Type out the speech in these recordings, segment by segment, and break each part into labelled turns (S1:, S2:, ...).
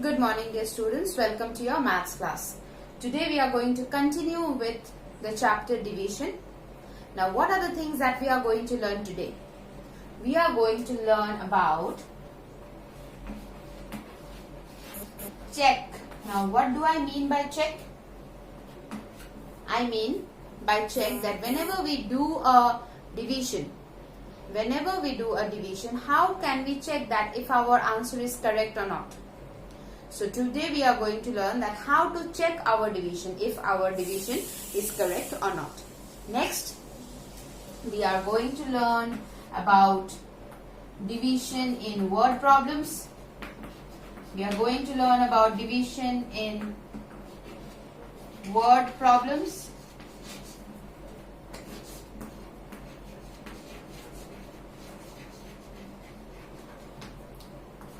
S1: Good morning, dear students. Welcome to your maths class. Today we are going to continue with the chapter division. Now, what are the things that we are going to learn today? We are going to learn about check. Now, what do I mean by check? I mean by check that whenever we do a division, how can we check that if our answer is correct or not? So today we are going to learn that how to check our division, if our division is correct or not. Next, we are going to learn about division in word problems. We are going to learn about division in word problems.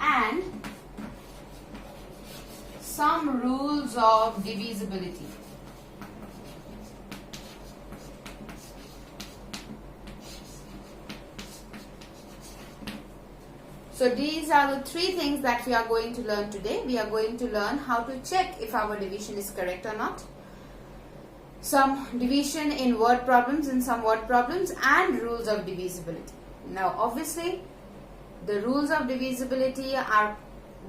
S1: And some rules of divisibility. So these are the three things that we are going to learn today. We are going to learn how to check if our division is correct or not. Some division in word problems, and rules of divisibility. Now obviously the rules of divisibility are,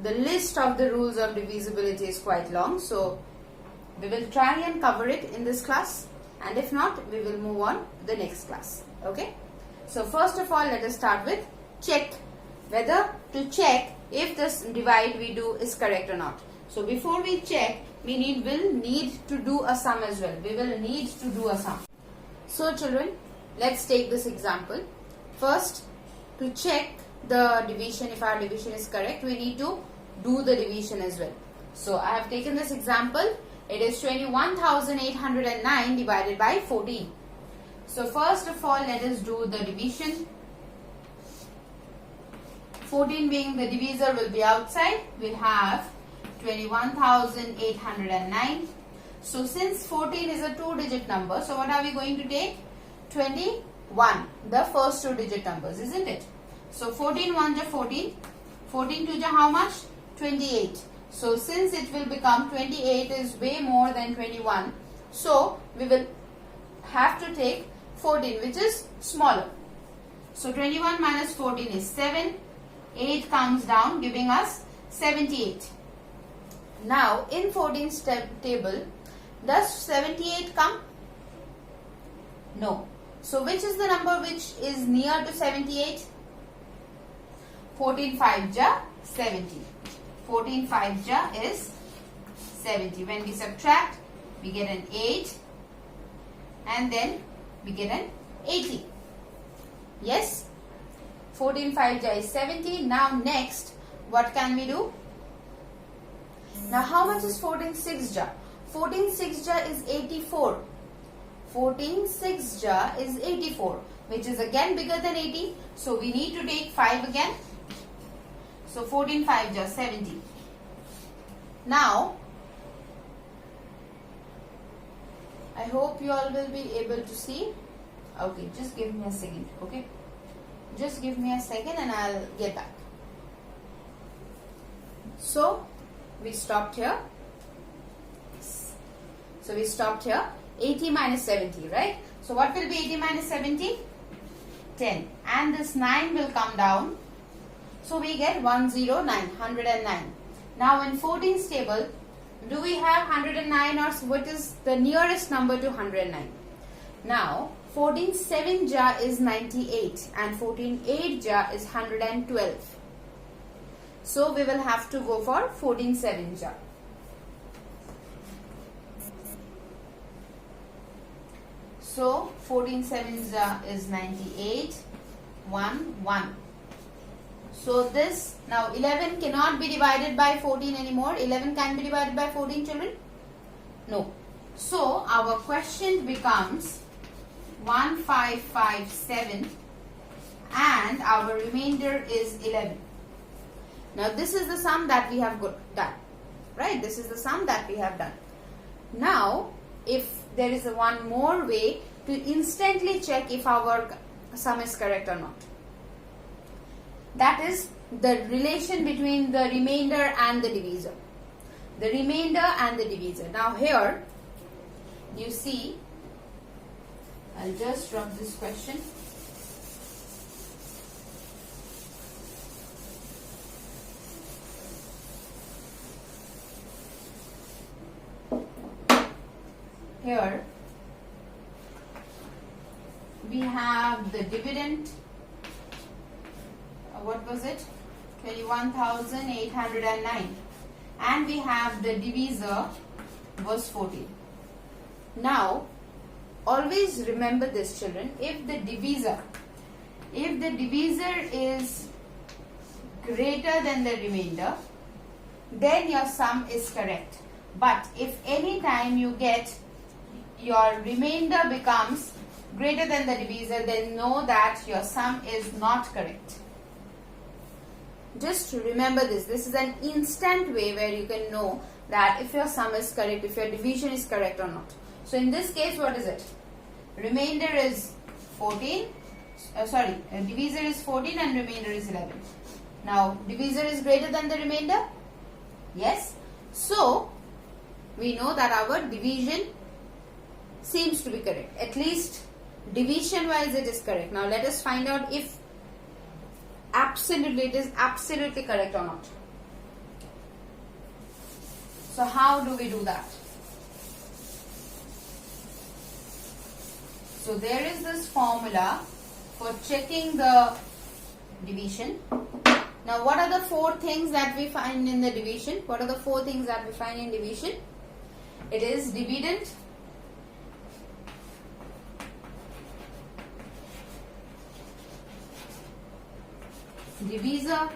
S1: the list of the rules of divisibility is quite long, so we will try and cover it in this class, and if not, we will move on to the next class. Okay, so first of all, let us start with check, whether to check if this divide we do is correct or not. So before we check, we will need to do a sum as well. We will need to do a sum. So children, let's take this example. First, to check the division, if our division is correct, we need to do the division as well. So I have taken this example. It is 21,809 divided by 14. So first of all, let us do the division. 14 being the divisor will be outside. We'll have 21,809. So since 14 is a two-digit number, so what are we going to take? 21, the first two-digit numbers, isn't it? So 14 1 ja 14, 14 2 ja how much? 28. So since it will become 28 is way more than 21, so we will have to take 14, which is smaller. So 21 minus 14 is 7. 8 comes down, giving us 78. Now in 14's table, does 78 come? No. So which is the number which is near to 78? 14 5 ja 70. 14 5 ja is 70. When we subtract, we get an 8 and then we get an 80. Yes? 14 5 ja is 70. Now next, what can we do? Now how much is 14 6 ja? 14 6 ja is 84. 14 6 ja is 84, which is again bigger than 80. So we need to take 5 again. So 14 5 ja 70. Now, I hope you all will be able to see. Okay, just give me a second. Okay, just give me a second and I'll get back. So we stopped here. So we stopped here. 80 minus 70, right? So what will be 80 minus 70? 10. And this 9 will come down. So we get 109. Now in 14's table, do we have 109 or what is the nearest number to 109? Now 14 7 ja is 98 and 14 8 ja is 112. So we will have to go for 14 7 ja. So 14 7 ja is 98, 1 1. So this, now 11 cannot be divided by 14 anymore. 11 can be divided by 14, children? No. So our question becomes 1557 and our remainder is 11. Now this is the sum that we have done, right? This is the sum that we have done. Now if there is one more way to instantly check if our sum is correct or not. That is the relation between the remainder and the divisor. The remainder and the divisor. Now here you see, I'll just rub this question. Here we have the dividend, what was it, 21,809, and we have the divisor was 14. Now always remember this, children, if the divisor is greater than the remainder, then your sum is correct. But if any time you get your remainder becomes greater than the divisor, then know that your sum is not correct. Just remember this. This is an instant way where you can know that if your sum is correct, if your division is correct or not. So in this case, what is it? Remainder is 14. Divisor is 14 and remainder is 11. Now, divisor is greater than the remainder? Yes. So, we know that our division seems to be correct. At least division wise it is correct. Now let us find out if it is absolutely correct or not. So how do we do that? So there is this formula for checking the division. Now what are the four things that we find in the division? What are the four things that we find in division? It is dividend, divisor,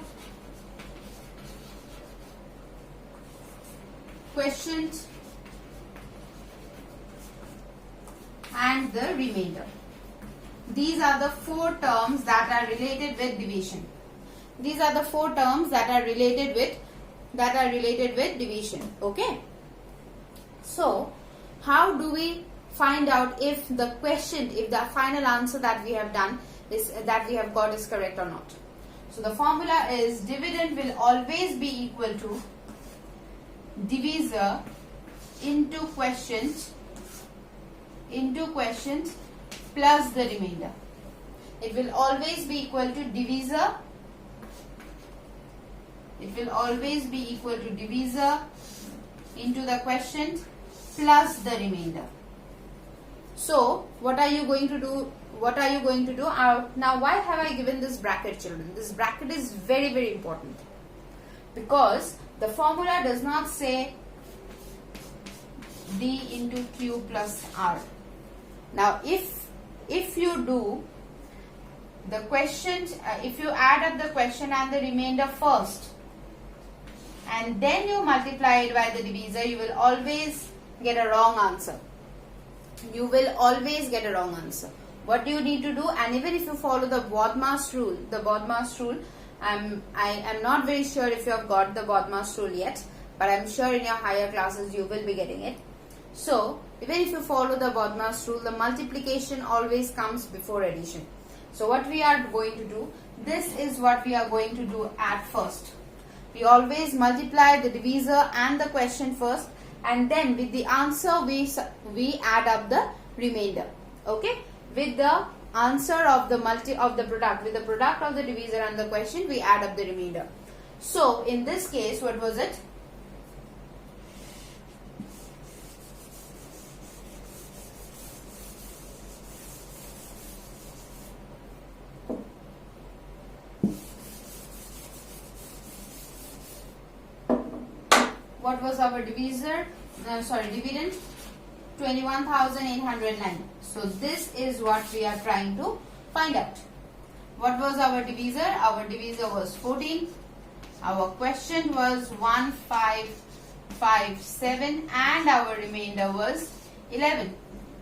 S1: quotient, and the remainder. These are the four terms that are related with division. These are the four terms that are related with division. Okay. So, how do we find out if the question, if the final answer that we have got is correct or not? So the formula is dividend will always be equal to divisor into quotient plus the remainder. It will always be equal to divisor. It will always be equal to divisor into the quotient plus the remainder. So what are you going to do? Now why have I given this bracket, children? This bracket is very, very important because the formula does not say D into Q plus R. Now if you do the quotient, if you add up the quotient and the remainder first and then you multiply it by the divisor, you will always get a wrong answer. You will always get a wrong answer. What do you need to do? And even if you follow the BODMAS rule, I am not very sure if you have got the BODMAS rule yet, but I am sure in your higher classes you will be getting it. So, even if you follow the BODMAS rule, the multiplication always comes before addition. So, what we are going to do, this is what we are going to do at first. We always multiply the divisor and the quotient first, and then with the answer we add up the remainder. Okay? With the answer of the product, with the product of the divisor and the quotient, we add up the remainder. So in this case, what was it? What was our divisor? Dividend? 21,809. So this is what we are trying to find out. What was our divisor? Our divisor was 14. Our quotient was 1557 and our remainder was 11.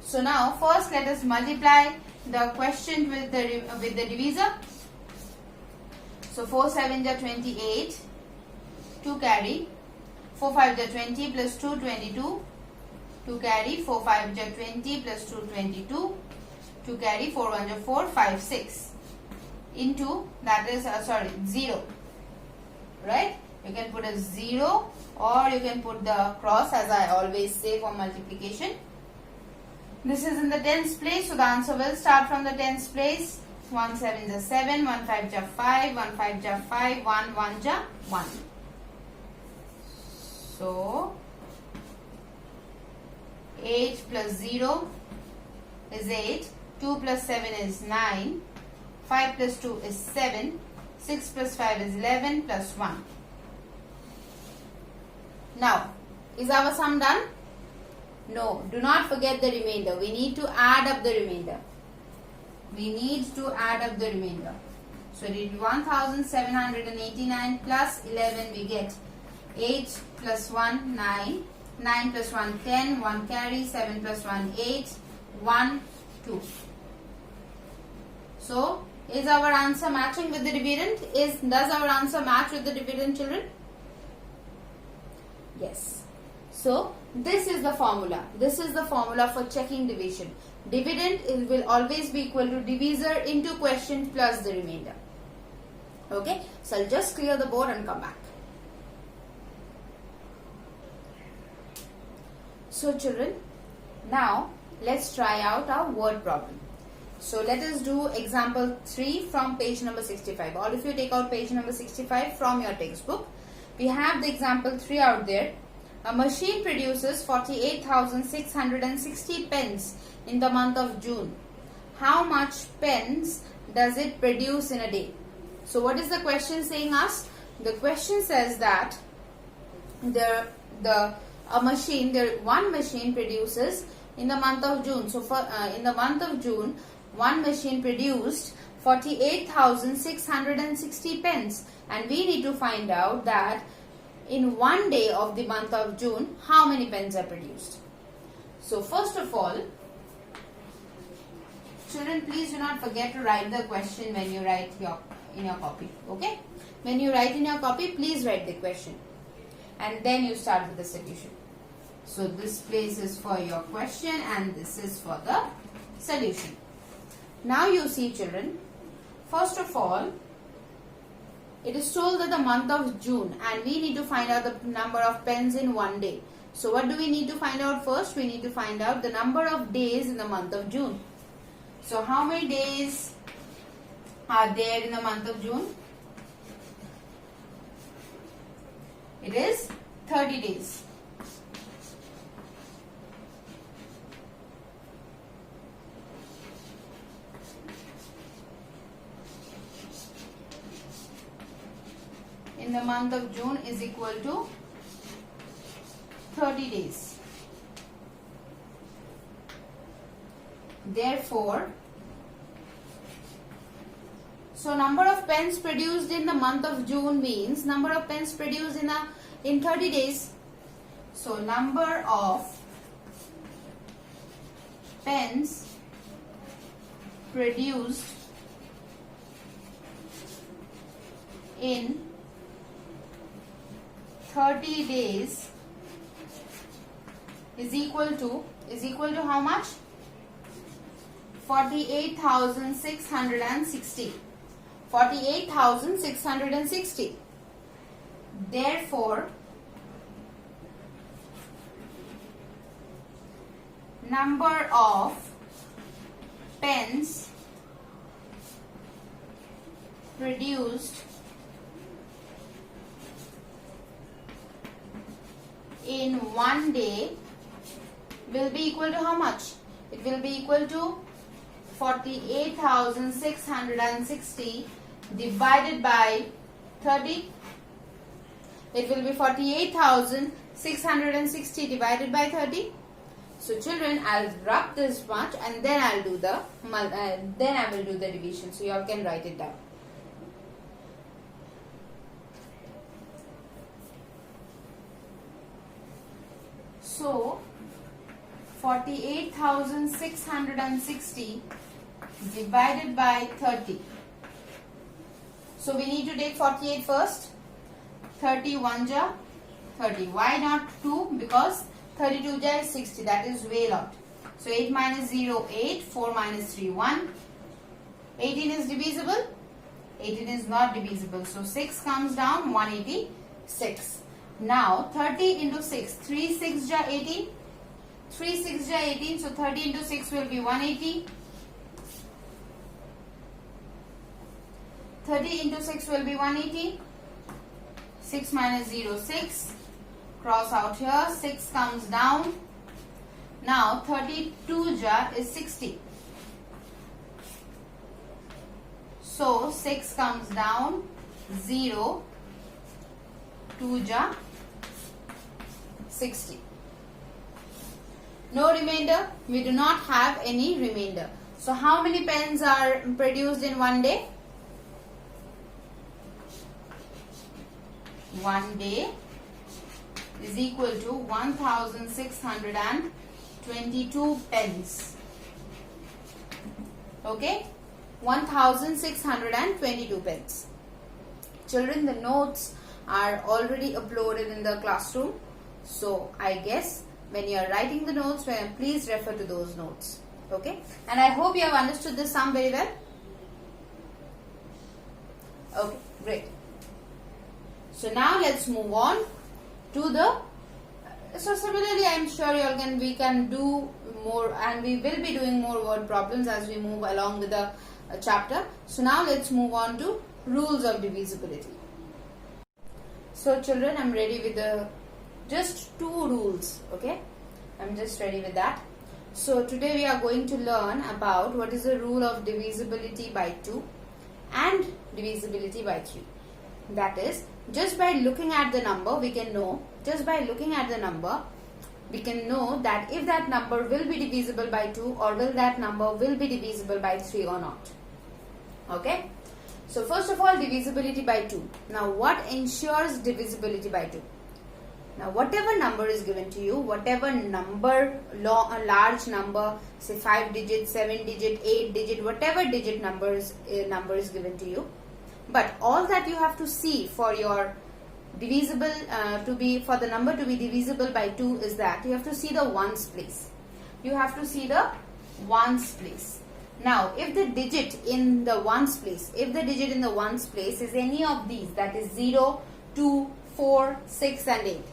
S1: So now first let us multiply the quotient with the divisor. So 4 7 are 28. 2 carry. 4 5 are 20 plus 2 22. 2 carry, 4 5 are 20 plus 2 22. 2 carry, 4 1 are 4, 5 6. Into, that is, 0. right? You can put a 0 or you can put the cross, as I always say, for multiplication. This is in the tens place, so the answer will start from the tens place. 1 7 is 7, 1 5 is 5, 1 5 is 5, 1 1 is 1. So 8 plus 0 is 8, 2 plus 7 is 9, 5 plus 2 is 7, 6 plus 5 is 11 plus 1. Now, is our sum done? No, do not forget the remainder. We need to add up the remainder. We need to add up the remainder. So it is 1789 plus 11, we get 8 plus 1, 9, 9 plus 1, 10, 1 carry, 7 plus 1, 8, 1, 2. So, is our answer matching with the dividend? Does our answer match with the dividend, children? Yes. So, this is the formula. This is the formula for checking division. Dividend will always be equal to divisor into quotient plus the remainder. Okay. So, I'll just clear the board and come back. So, children, now let's try out our word problem. So, let us do example 3 from page number 65. All of you take out page number 65 from your textbook. We have the example 3 out there. A machine produces 48,660 pens in the month of June. How much pens does it produce in a day? So, what is the question saying us? The question says that one machine produces in the month of June. So, in the month of June, one machine produced 48,660 pens, and we need to find out that in one day of the month of June, how many pens are produced. So, first of all, children, please do not forget to write the question when you write in your copy. Okay? When you write in your copy, please write the question, and then you start with the solution. So, this place is for your question and this is for the solution. Now you see, children, first of all, it is told that the month of June, and we need to find out the number of pens in one day. So, what do we need to find out first? We need to find out the number of days in the month of June. So, how many days are there in the month of June? It is 30 days. In the month of June is equal to 30 days. Therefore, so number of pens produced in the month of June means number of pens produced in 30 days. So, number of pens produced in 30 days is equal to how much? 48,660. 48,660. Therefore, number of pens produced in one day will be equal to how much? It will be equal to 48,660 divided by 30. It will be 48,660 divided by 30. So, children, I'll rub this much and then I will do the division. So, you all can write it down. So, 48,660 divided by 30. So, we need to take 48 first. 30 1 ja 30. Why not 2? Because 32 ja is 60. That is way lot. So, 8 minus 0, 8. 4 minus 3, 1. 18 is divisible. 18 is not divisible. So 6 comes down, 186. Now 30 into 6. 3 6 ja 18. 3 6 ja 18. So 30 into 6 will be 180. 30 into 6 will be 180. 6 minus 0, 6. Cross out here. 6 comes down. Now 32 ja is 60. So 6 comes down. 0. 2 ja 60. No remainder. We do not have any remainder. So how many pens are produced in one day? One day is equal to 1622 pens. Okay, 1622 pens. Children, the notes are already uploaded in the classroom. So I guess when you are writing the notes, please refer to those notes. Okay, and I hope you have understood this sum very well. Okay, great. So now let's move on to the. So similarly, I am sure we can do more, and we will be doing more word problems as we move along with the chapter. So now let's move on to rules of divisibility. So children, I'm ready with the just 2 rules. Okay, I'm just ready with that. So today we are going to learn about what is the rule of divisibility by 2 and divisibility by 3. That is, just by looking at the number, we can know that if that number will be divisible by 2 or will that number will be divisible by 3 or not. Okay. So first of all, divisibility by 2. Now what ensures divisibility by 2? Now whatever number is given to you, whatever number, a large number, say 5 digit, 7 digit, 8 digit, whatever digit number is given to you. But all that you have to see for your divisible for the number to be divisible by 2 is that you have to see the ones place. You have to see the ones place. Now, if the digit in the ones place, is any of these, that is 0, 2, 4, 6 and 8.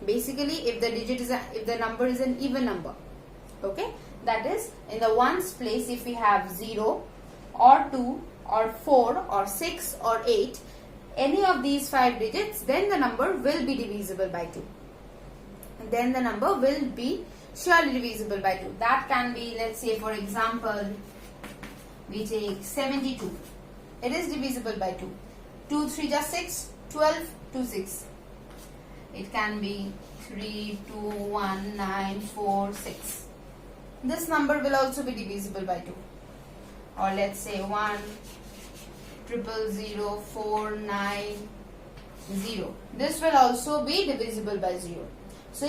S1: Basically, if the number is an even number. Okay, that is in the ones place, if we have 0 or 2 or 4 or 6 or 8, any of these 5 digits, then the number will be divisible by 2. Then the number will be surely divisible by 2. That can be, let's say for example, we take 72. It is divisible by 2. 2 3 just 6, 12, 2 6. It can be 3, 2, 1, 9, 4, 6. This number will also be divisible by 2. Or let's say 1, 0, 0, 4, 9, 0. This will also be divisible by 0. So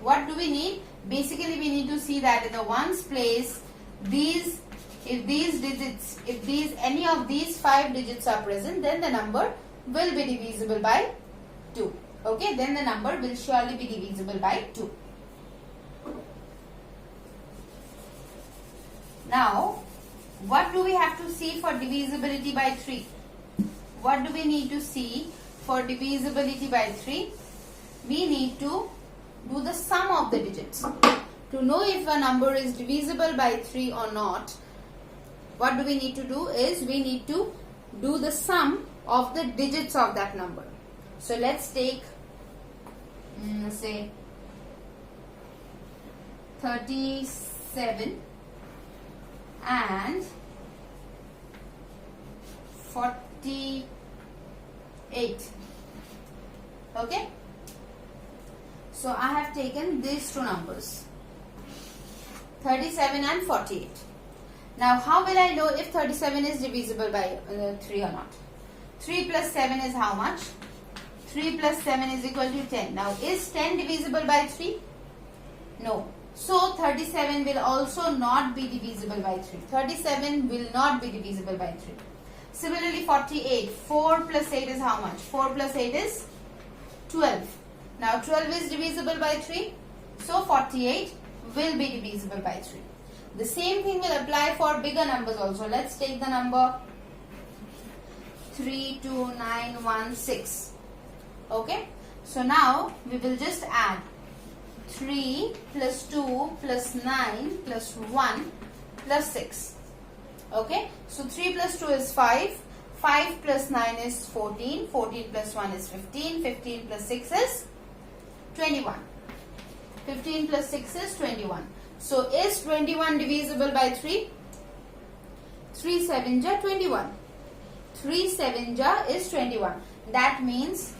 S1: what do we need? Basically we need to see that in the ones place, if any of these 5 digits are present, then the number will be divisible by 2. Okay, then the number will surely be divisible by 2. Now, what do we have to see for divisibility by 3? What do we need to see for divisibility by 3? We need to do the sum of the digits. To know if a number is divisible by 3 or not, what do we need to do is we need to do the sum of the digits of that number. So let's take say 37 and 48. Okay, so I have taken these 2 numbers, 37 and 48. Now how will I know if 37 is divisible by 3 or not? 3 plus 7 is how much? 3 plus 7 is equal to 10. Now is 10 divisible by 3? No. So 37 will also not be divisible by 3. 37 will not be divisible by 3. Similarly 48. 4 plus 8 is how much? 4 plus 8 is 12. Now 12 is divisible by 3. So 48 will be divisible by 3. The same thing will apply for bigger numbers also. Let's take the number 32916. Okay, so now we will just add 3 plus 2 plus 9 plus 1 plus 6. Okay, so 3 plus 2 is 5, 5 plus 9 is 14, 14 plus 1 is 15, 15 plus 6 is 21. 15 plus 6 is 21. So is 21 divisible by 3? 3 7 ja 21. 3 7 ja is 21. That means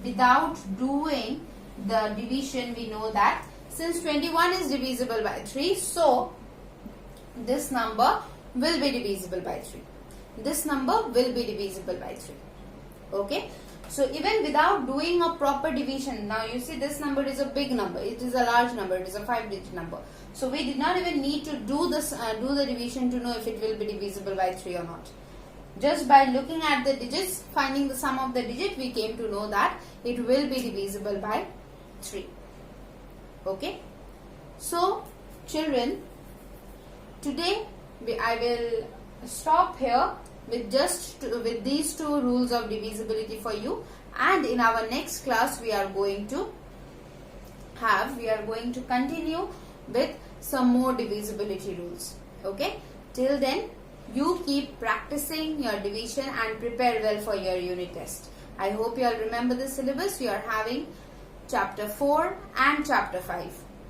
S1: without doing the division, we know that since 21 is divisible by 3, so this number will be divisible by 3. This number will be divisible by 3. Okay. So even without doing a proper division, now you see this number is a big number. It is a large number. It is a 5-digit number. So we did not even need to do this, do the division to know if it will be divisible by 3 or not. Just by looking at the digits, finding the sum of the digit, we came to know that it will be divisible by 3. Okay. So children, today I will stop here with with these two rules of divisibility for you, and in our next class we are going to continue with some more divisibility rules. Okay, till then you keep practicing your division and prepare well for your unit test. I hope you all remember the syllabus. We are having chapter 4 and chapter 5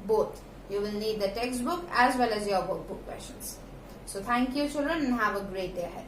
S1: both. You will need the textbook as well as your workbook questions. So thank you children and have a great day ahead.